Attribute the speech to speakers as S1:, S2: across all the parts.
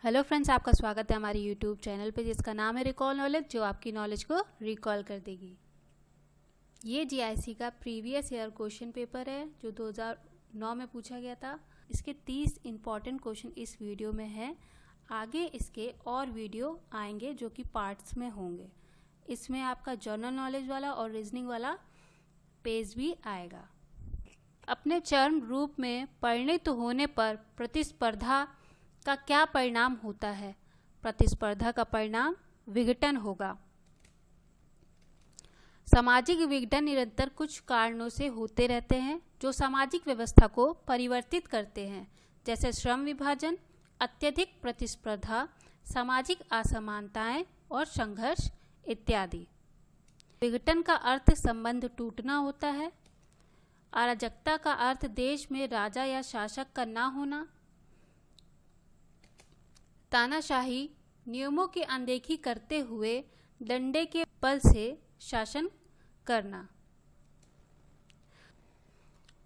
S1: Hello friends, आपका स्वागत है हमारे यूट्यूब चैनल पे जिसका नाम है रिकॉल नॉलेज, जो आपकी नॉलेज को रिकॉल कर देगी। ये जीआईसी का प्रीवियस ईयर क्वेश्चन पेपर है जो 2009 में पूछा गया था। इसके 30 इम्पॉर्टेंट क्वेश्चन इस वीडियो में हैं। आगे इसके और वीडियो आएंगे जो कि पार्ट्स में होंगे। इसमें आपका जनरल नॉलेज वाला और रीजनिंग वाला पेज भी आएगा। अपने चरम रूप में परिणत होने पर प्रतिस्पर्धा का क्या परिणाम होता है? प्रतिस्पर्धा का परिणाम विघटन होगा। सामाजिक विघटन निरंतर कुछ कारणों से होते रहते हैं जो सामाजिक व्यवस्था को परिवर्तित करते हैं, जैसे श्रम विभाजन, अत्यधिक प्रतिस्पर्धा, सामाजिक असमानताएं और संघर्ष इत्यादि। विघटन का अर्थ संबंध टूटना होता है। अराजकता का अर्थ देश में राजा या शासक का ना होना। तानाशाही नियमों की अनदेखी करते हुए डंडे के बल से शासन करना।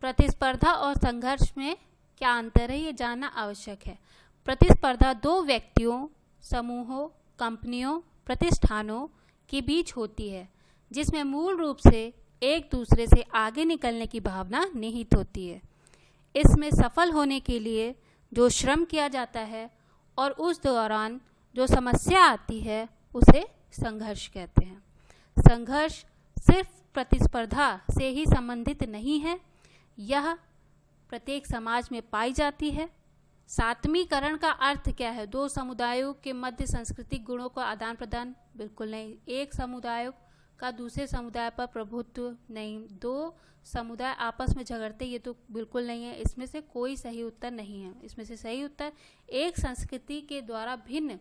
S1: प्रतिस्पर्धा और संघर्ष में क्या अंतर है, ये जानना आवश्यक है। प्रतिस्पर्धा दो व्यक्तियों, समूहों, कंपनियों, प्रतिष्ठानों के बीच होती है जिसमें मूल रूप से एक दूसरे से आगे निकलने की भावना निहित होती है। इसमें सफल होने के लिए जो श्रम किया जाता है और उस दौरान जो समस्या आती है उसे संघर्ष कहते हैं। संघर्ष सिर्फ प्रतिस्पर्धा से ही संबंधित नहीं है, यह प्रत्येक समाज में पाई जाती है। सातवीकरण का अर्थ क्या है? दो समुदायों के मध्य सांस्कृतिक गुणों का आदान प्रदान? बिल्कुल नहीं। एक समुदाय का दूसरे समुदाय पर प्रभुत्व? नहीं। दो समुदाय आपस में झगड़ते? ये तो बिल्कुल नहीं है। इसमें से कोई सही उत्तर नहीं है। इसमें से सही उत्तर एक संस्कृति के द्वारा भिन्न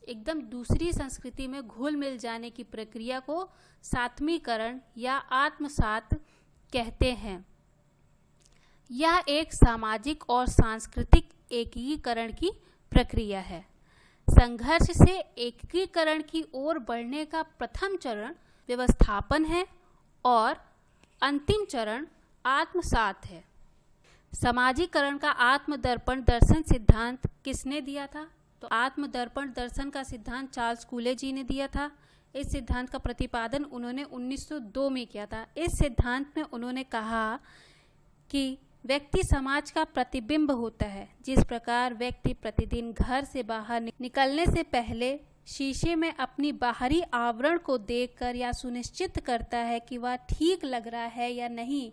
S1: एकदम दूसरी संस्कृति में घुल मिल जाने की प्रक्रिया को सात्मीकरण या आत्मसात कहते हैं। यह एक सामाजिक और सांस्कृतिक एकीकरण की प्रक्रिया है। संघर्ष से एकीकरण की ओर बढ़ने का प्रथम चरण व्यवस्थापन है और अंतिम चरण आत्मसात है। समाजीकरण का आत्मदर्पण दर्शन सिद्धांत किसने दिया था? तो आत्मदर्पण दर्शन का सिद्धांत चार्ल्स कूले जी ने दिया था। इस सिद्धांत का प्रतिपादन उन्होंने 1902 में किया था। इस सिद्धांत में उन्होंने कहा कि व्यक्ति समाज का प्रतिबिंब होता है। जिस प्रकार व्यक्ति प्रतिदिन घर से बाहर निकलने से पहले शीशे में अपनी बाहरी आवरण को देखकर या सुनिश्चित करता है कि वह ठीक लग रहा है या नहीं,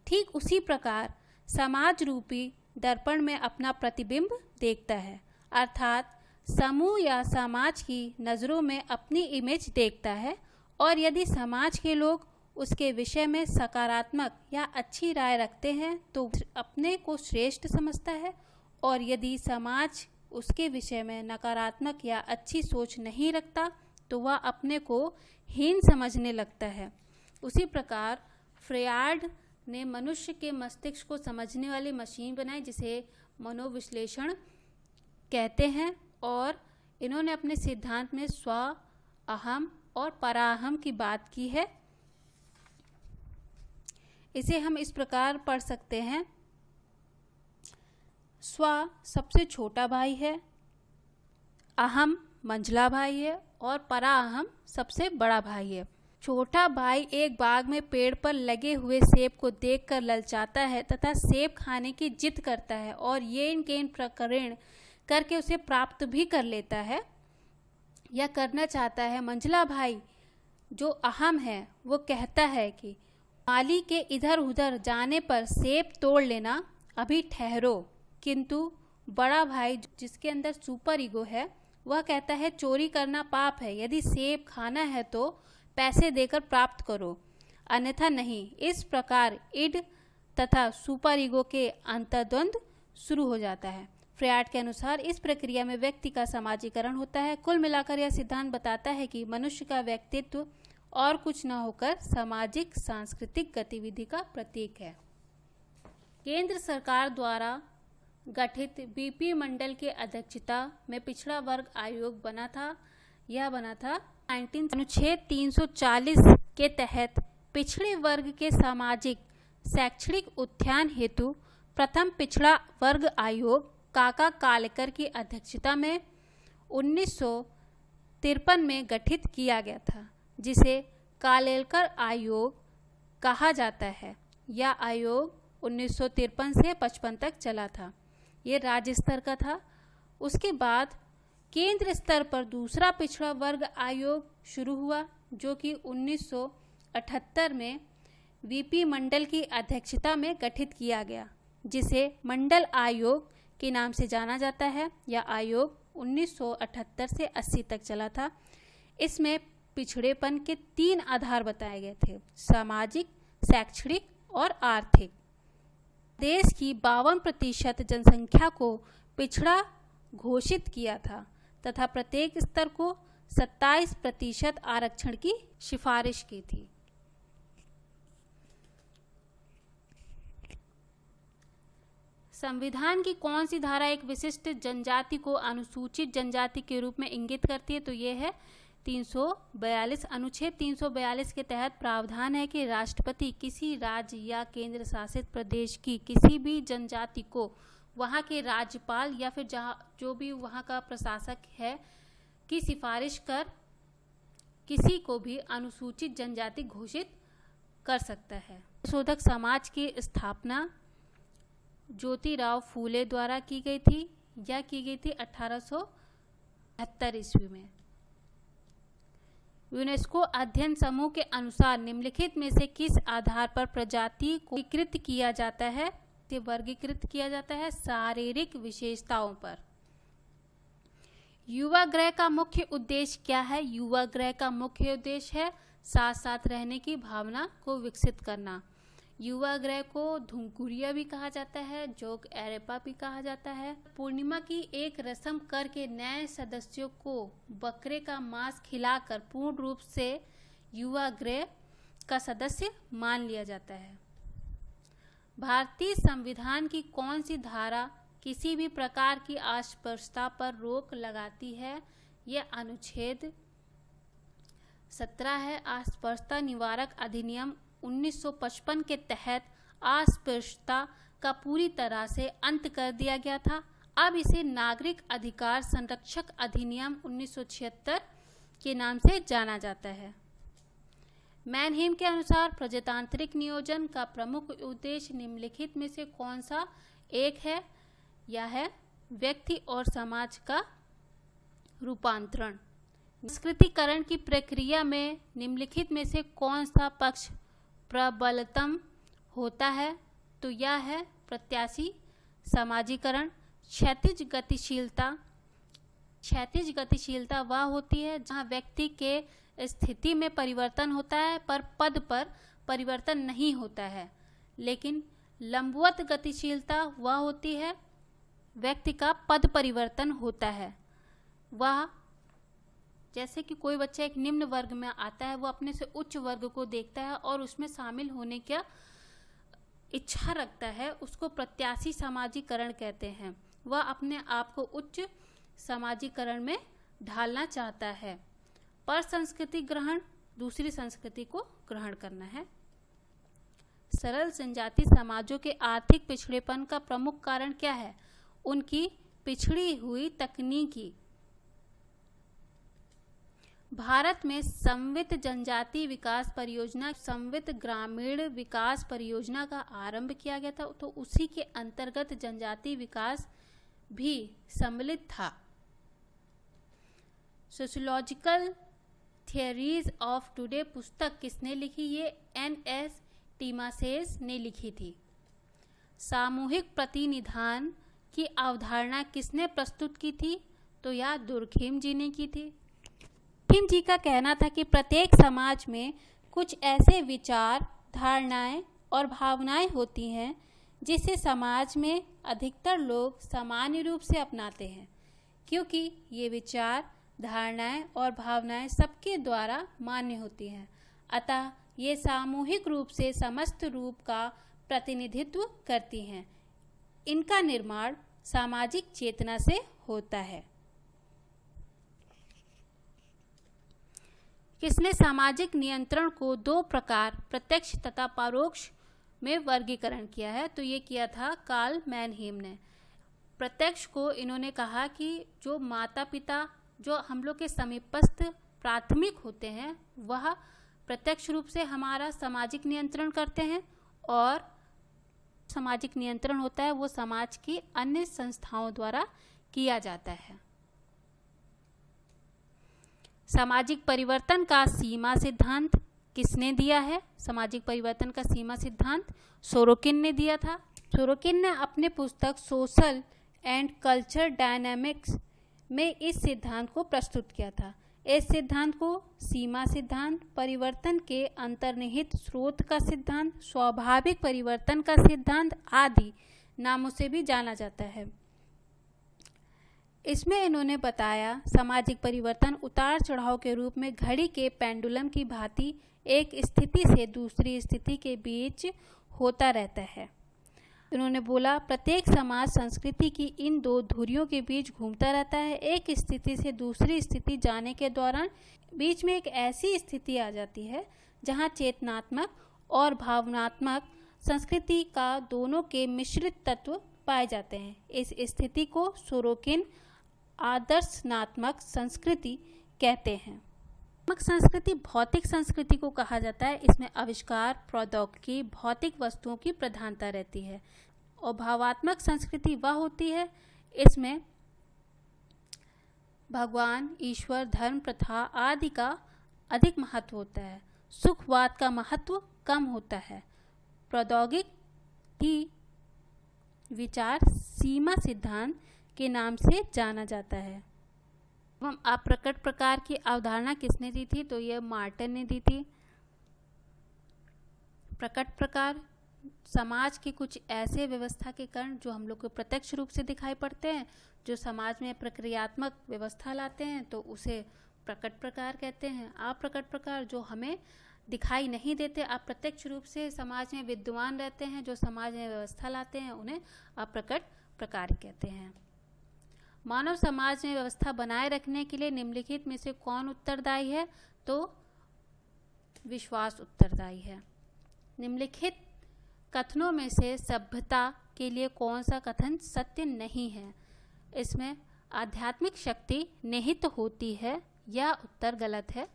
S1: ठीक उसी प्रकार समाज रूपी दर्पण में अपना प्रतिबिंब देखता है, अर्थात समूह या समाज की नज़रों में अपनी इमेज देखता है। और यदि समाज के लोग उसके विषय में सकारात्मक या अच्छी राय रखते हैं तो अपने को श्रेष्ठ समझता है, और यदि समाज उसके विषय में नकारात्मक या अच्छी सोच नहीं रखता तो वह अपने को हीन समझने लगता है। उसी प्रकार फ्रॉयड ने मनुष्य के मस्तिष्क को समझने वाली मशीन बनाई जिसे मनोविश्लेषण कहते हैं, और इन्होंने अपने सिद्धांत में स्व, अहम और पराहम की बात की है। इसे हम इस प्रकार पढ़ सकते हैं। स्व सबसे छोटा भाई है, अहम मंझला भाई है और पराअहम सबसे बड़ा भाई है। छोटा भाई एक बाग में पेड़ पर लगे हुए सेब को देखकर ललचाता है तथा सेब खाने की जिद करता है और येन केन प्रकरण करके उसे प्राप्त भी कर लेता है या करना चाहता है। मंझला भाई जो अहम है वो कहता है कि माली के इधर उधर जाने पर सेब तोड़ लेना, अभी ठहरो। किंतु बड़ा भाई जिसके अंदर सुपर ईगो है वह कहता है चोरी करना पाप है, यदि सेब खाना है तो पैसे देकर प्राप्त करो, अन्यथा नहीं। इस प्रकार इड तथा सुपर ईगो के अंतर्द्वंद शुरू हो जाता है। फ्रॉयड के अनुसार इस प्रक्रिया में व्यक्ति का समाजीकरण होता है। कुल मिलाकर यह सिद्धांत बताता है कि मनुष्य का व्यक्तित्व और कुछ न होकर सामाजिक सांस्कृतिक गतिविधि का प्रतीक है। केंद्र सरकार द्वारा गठित बीपी मंडल के अध्यक्षता में पिछड़ा वर्ग आयोग बना था। यह बना था 19 अनुच्छेद 340 के तहत पिछड़े वर्ग के सामाजिक शैक्षणिक उत्थान हेतु प्रथम पिछड़ा वर्ग आयोग काका कालेकर की अध्यक्षता में 1953 में गठित किया गया था, जिसे कालेलकर आयोग कहा जाता है। यह आयोग 1953 से 55 तक चला था। ये राज्य स्तर का था। उसके बाद केंद्र स्तर पर दूसरा पिछड़ा वर्ग आयोग शुरू हुआ, जो कि 1978 में वीपी मंडल की अध्यक्षता में गठित किया गया, जिसे मंडल आयोग के नाम से जाना जाता है। यह आयोग 1978 से 80 तक चला था। इसमें पिछड़ेपन के 3 आधार बताए गए थे: सामाजिक, शैक्षणिक और आर्थिक। देश की 52% जनसंख्या को पिछड़ा घोषित किया था तथा प्रत्येक स्तर को 27% आरक्षण की सिफारिश की थी। संविधान की कौन सी धारा एक विशिष्ट जनजाति को अनुसूचित जनजाति के रूप में इंगित करती है? तो ये है 342। अनुच्छेद 342 के तहत प्रावधान है कि राष्ट्रपति किसी राज्य या केंद्र शासित प्रदेश की किसी भी जनजाति को वहाँ के राज्यपाल या फिर जो भी वहाँ का प्रशासक है की सिफारिश कर किसी को भी अनुसूचित जनजाति घोषित कर सकता है। संशोधक समाज की स्थापना ज्योतिराव फूले द्वारा की गई थी। यह की गई थी 1872 ईस्वी में। यूनेस्को अध्ययन समूह के अनुसार निम्नलिखित में से किस आधार पर प्रजाति को वर्गीकृत किया जाता है? वर्गीकृत किया जाता है शारीरिक विशेषताओं पर। युवागृह का मुख्य उद्देश्य क्या है? युवागृह का मुख्य उद्देश्य है साथ साथ रहने की भावना को विकसित करना। युवागृह को धुमकुरिया भी कहा जाता है, जोग एरेपा भी कहा जाता है। पूर्णिमा की एक रस्म करके नए सदस्यों को बकरे का मांस खिलाकर पूर्ण रूप से युवागृह का सदस्य मान लिया जाता है। भारतीय संविधान की कौन सी धारा किसी भी प्रकार की अस्पृश्यता पर रोक लगाती है? यह अनुच्छेद 17 है। अस्पृश्यता निवारक अधिनियम 1955 के तहत अस्पृश्यता का पूरी तरह से अंत कर दिया गया था। अब इसे नागरिक अधिकार संरक्षक अधिनियम 1976 के नाम से जाना जाता है। मैनहेम के अनुसार प्रजातांत्रिक नियोजन का प्रमुख उद्देश्य निम्नलिखित में से कौन सा एक है? यह है व्यक्ति और समाज का रूपांतरण। संस्कृतिकरण की प्रक्रिया में निम्नलिखित में से कौन सा पक्ष प्रबलतम होता है? तो यह है प्रत्याशी समाजीकरण। क्षैतिज गतिशीलता वह होती है जहाँ व्यक्ति के स्थिति में परिवर्तन होता है पर पद पर परिवर्तन नहीं होता है। लेकिन लंबवत गतिशीलता वह होती है व्यक्ति का पद परिवर्तन होता है। वह जैसे कि कोई बच्चा एक निम्न वर्ग में आता है, वो अपने से उच्च वर्ग को देखता है और उसमें शामिल होने की इच्छा रखता है, उसको प्रत्याशी समाजीकरण कहते हैं। वह अपने आप को उच्च समाजीकरण में ढालना चाहता है। पर संस्कृति ग्रहण दूसरी संस्कृति को ग्रहण करना है। सरल जनजाति समाजों के आर्थिक पिछड़ेपन का प्रमुख कारण क्या है? उनकी पिछड़ी हुई तकनीकी। भारत में समन्वित जनजाति विकास परियोजना, समन्वित ग्रामीण विकास परियोजना का आरंभ किया गया था, तो उसी के अंतर्गत जनजाति विकास भी सम्मिलित था। सोशियोलॉजिकल थियरीज ऑफ टुडे पुस्तक किसने लिखी? ये NS टीमासेस ने लिखी थी। सामूहिक प्रतिनिधान की अवधारणा किसने प्रस्तुत की थी? तो यह दुर्खेम जी ने की थी। दुर्खेम जी का कहना था कि प्रत्येक समाज में कुछ ऐसे विचार, धारणाएं और भावनाएं होती हैं जिसे समाज में अधिकतर लोग सामान्य रूप से अपनाते हैं, क्योंकि ये विचार, धारणाएं और भावनाएं सबके द्वारा मान्य होती हैं। अतः ये सामूहिक रूप से समस्त रूप का प्रतिनिधित्व करती हैं। इनका निर्माण सामाजिक चेतना से होता है। किसने सामाजिक नियंत्रण को 2 प्रकार, प्रत्यक्ष तथा परोक्ष में वर्गीकरण किया है? तो ये किया था कार्ल मैनहेम ने। प्रत्यक्ष को इन्होंने कहा कि जो माता पिता जो हम लोग के समीपस्थ प्राथमिक होते हैं वह प्रत्यक्ष रूप से हमारा सामाजिक नियंत्रण करते हैं, और सामाजिक नियंत्रण होता है वो समाज की अन्य संस्थाओं द्वारा किया जाता है। सामाजिक परिवर्तन का सीमा सिद्धांत किसने दिया है? सामाजिक परिवर्तन का सीमा सिद्धांत सोरोकिन ने दिया था। सोरोकिन ने अपने पुस्तक सोशल एंड कल्चर डायनामिक्स में इस सिद्धांत को प्रस्तुत किया था। इस सिद्धांत को सीमा सिद्धांत, परिवर्तन के अंतर्निहित स्रोत का सिद्धांत, स्वाभाविक परिवर्तन का सिद्धांत आदि नामों से भी जाना जाता है। इसमें इन्होंने बताया सामाजिक परिवर्तन उतार चढ़ाव के रूप में घड़ी के पेंडुलम की भांति एक स्थिति से दूसरी स्थिति के बीच होता रहता है। उन्होंने बोला प्रत्येक समाज संस्कृति की इन दो धुरियों के बीच घूमता रहता है। एक स्थिति से दूसरी स्थिति जाने के दौरान बीच में एक ऐसी स्थिति आ जाती है जहां चेतनात्मक और भावनात्मक संस्कृति का दोनों के मिश्रित तत्व पाए जाते हैं। इस स्थिति को सोरोकिन आदर्शनात्मक संस्कृति कहते हैं। संस्कृति भौतिक संस्कृति को कहा जाता है। इसमें आविष्कार, प्रौद्योगिकी, भौतिक वस्तुओं की प्रधानता रहती है। और भावात्मक संस्कृति वह होती है इसमें भगवान, ईश्वर, धर्म, प्रथा आदि का अधिक महत्व होता है। सुखवाद का महत्व कम होता है। प्रौद्योगिकी विचार सीमा सिद्धांत के नाम से जाना जाता है। अप्रकट प्रकार की अवधारणा किसने दी थी? तो यह मार्टन ने दी थी। प्रकट प्रकार समाज के कुछ ऐसे व्यवस्था के कारण जो हम लोग को प्रत्यक्ष रूप से दिखाई पड़ते हैं, जो समाज में प्रक्रियात्मक व्यवस्था लाते हैं, तो उसे प्रकट प्रकार कहते हैं। अप्रकट प्रकार जो हमें दिखाई नहीं देते, अप्रत्यक्ष रूप से समाज में विद्यमान रहते हैं, जो समाज में व्यवस्था लाते हैं, उन्हें अप्रकट प्रकार कहते हैं। मानव समाज में व्यवस्था बनाए रखने के लिए निम्नलिखित में से कौन उत्तरदायी है? तो विश्वास उत्तरदायी है। निम्नलिखित कथनों में से सभ्यता के लिए कौन सा कथन सत्य नहीं है? इसमें आध्यात्मिक शक्ति निहित होती है, यह उत्तर गलत है।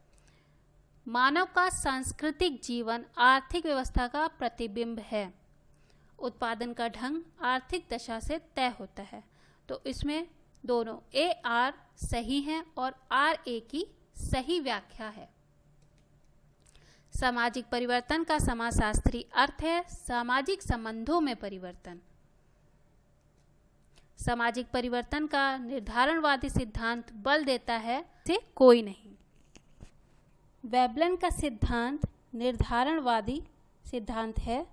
S1: मानव का सांस्कृतिक जीवन आर्थिक व्यवस्था का प्रतिबिंब है। उत्पादन का ढंग आर्थिक दशा से तय होता है। तो इसमें दोनों ए आर सही है और आर ए की सही व्याख्या है। सामाजिक परिवर्तन का समाजशास्त्री अर्थ है सामाजिक संबंधों में परिवर्तन। सामाजिक परिवर्तन का निर्धारणवादी सिद्धांत बल देता है से कोई नहीं। वेबलन का सिद्धांत निर्धारणवादी सिद्धांत है।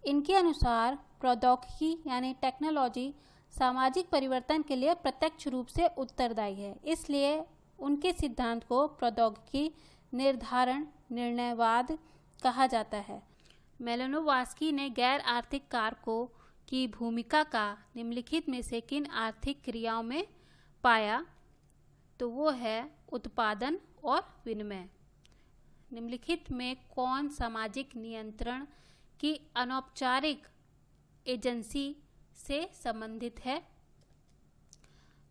S1: इनके अनुसार प्रौद्योगिकी यानी टेक्नोलॉजी सामाजिक परिवर्तन के लिए प्रत्यक्ष रूप से उत्तरदायी है। इसलिए उनके सिद्धांत को प्रौद्योगिकी निर्धारण निर्णयवाद कहा जाता है। मेलानोव्स्की ने गैर आर्थिक कारकों की भूमिका का निम्नलिखित में से किन आर्थिक क्रियाओं में पाया? तो वो है उत्पादन और विनिमय। निम्नलिखित में कौन सामाजिक नियंत्रण की अनौपचारिक एजेंसी से संबंधित है?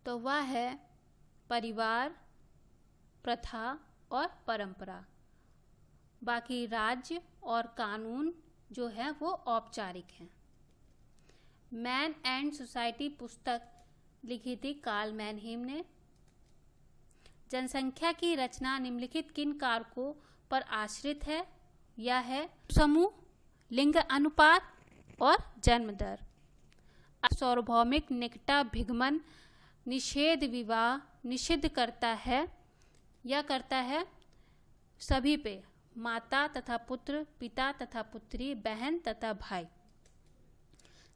S1: तो वह है परिवार, प्रथा और परंपरा। बाकी राज्य और कानून जो है वो औपचारिक हैं। मैन एंड सोसाइटी पुस्तक लिखी थी कार्ल मैनहीम ने। जनसंख्या की रचना निम्नलिखित किन कारकों पर आश्रित है? यह है समूह, लिंग अनुपात और जन्म दर। सार्वभौमिक निकटा भिगमन निषेध विवाह निषिद्ध करता है। यह करता है सभी पे, माता तथा पुत्र, पिता तथा पुत्री, बहन तथा भाई।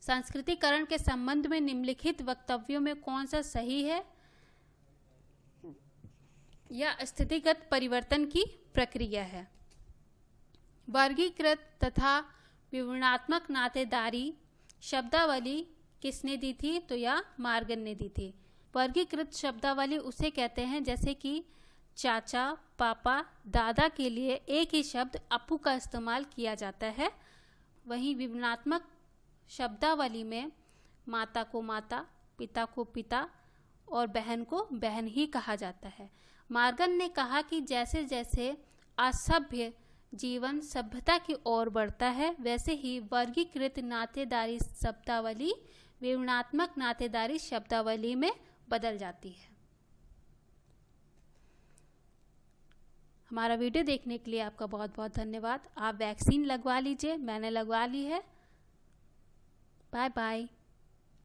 S1: सांस्कृतिकरण के संबंध में निम्नलिखित वक्तव्यों में कौन सा सही है? यह स्थितिगत परिवर्तन की प्रक्रिया है। वर्गीकृत तथा विवरणात्मक नातेदारी शब्दावली किसने दी थी? तो यह मार्गन ने दी थी। वर्गीकृत शब्दावली उसे कहते हैं जैसे कि चाचा, पापा, दादा के लिए एक ही शब्द अपू का इस्तेमाल किया जाता है। वहीं विवरणात्मक शब्दावली में माता को माता, पिता को पिता और बहन को बहन ही कहा जाता है। मॉर्गन ने कहा कि जैसे जैसे असभ्य जीवन सभ्यता की ओर बढ़ता है, वैसे ही वर्गीकृत नातेदारी शब्दावली विवरणात्मक नातेदारी शब्दावली में बदल जाती है। हमारा वीडियो देखने के लिए आपका बहुत बहुत धन्यवाद। आप वैक्सीन लगवा लीजिए, मैंने लगवा ली है। Bye bye.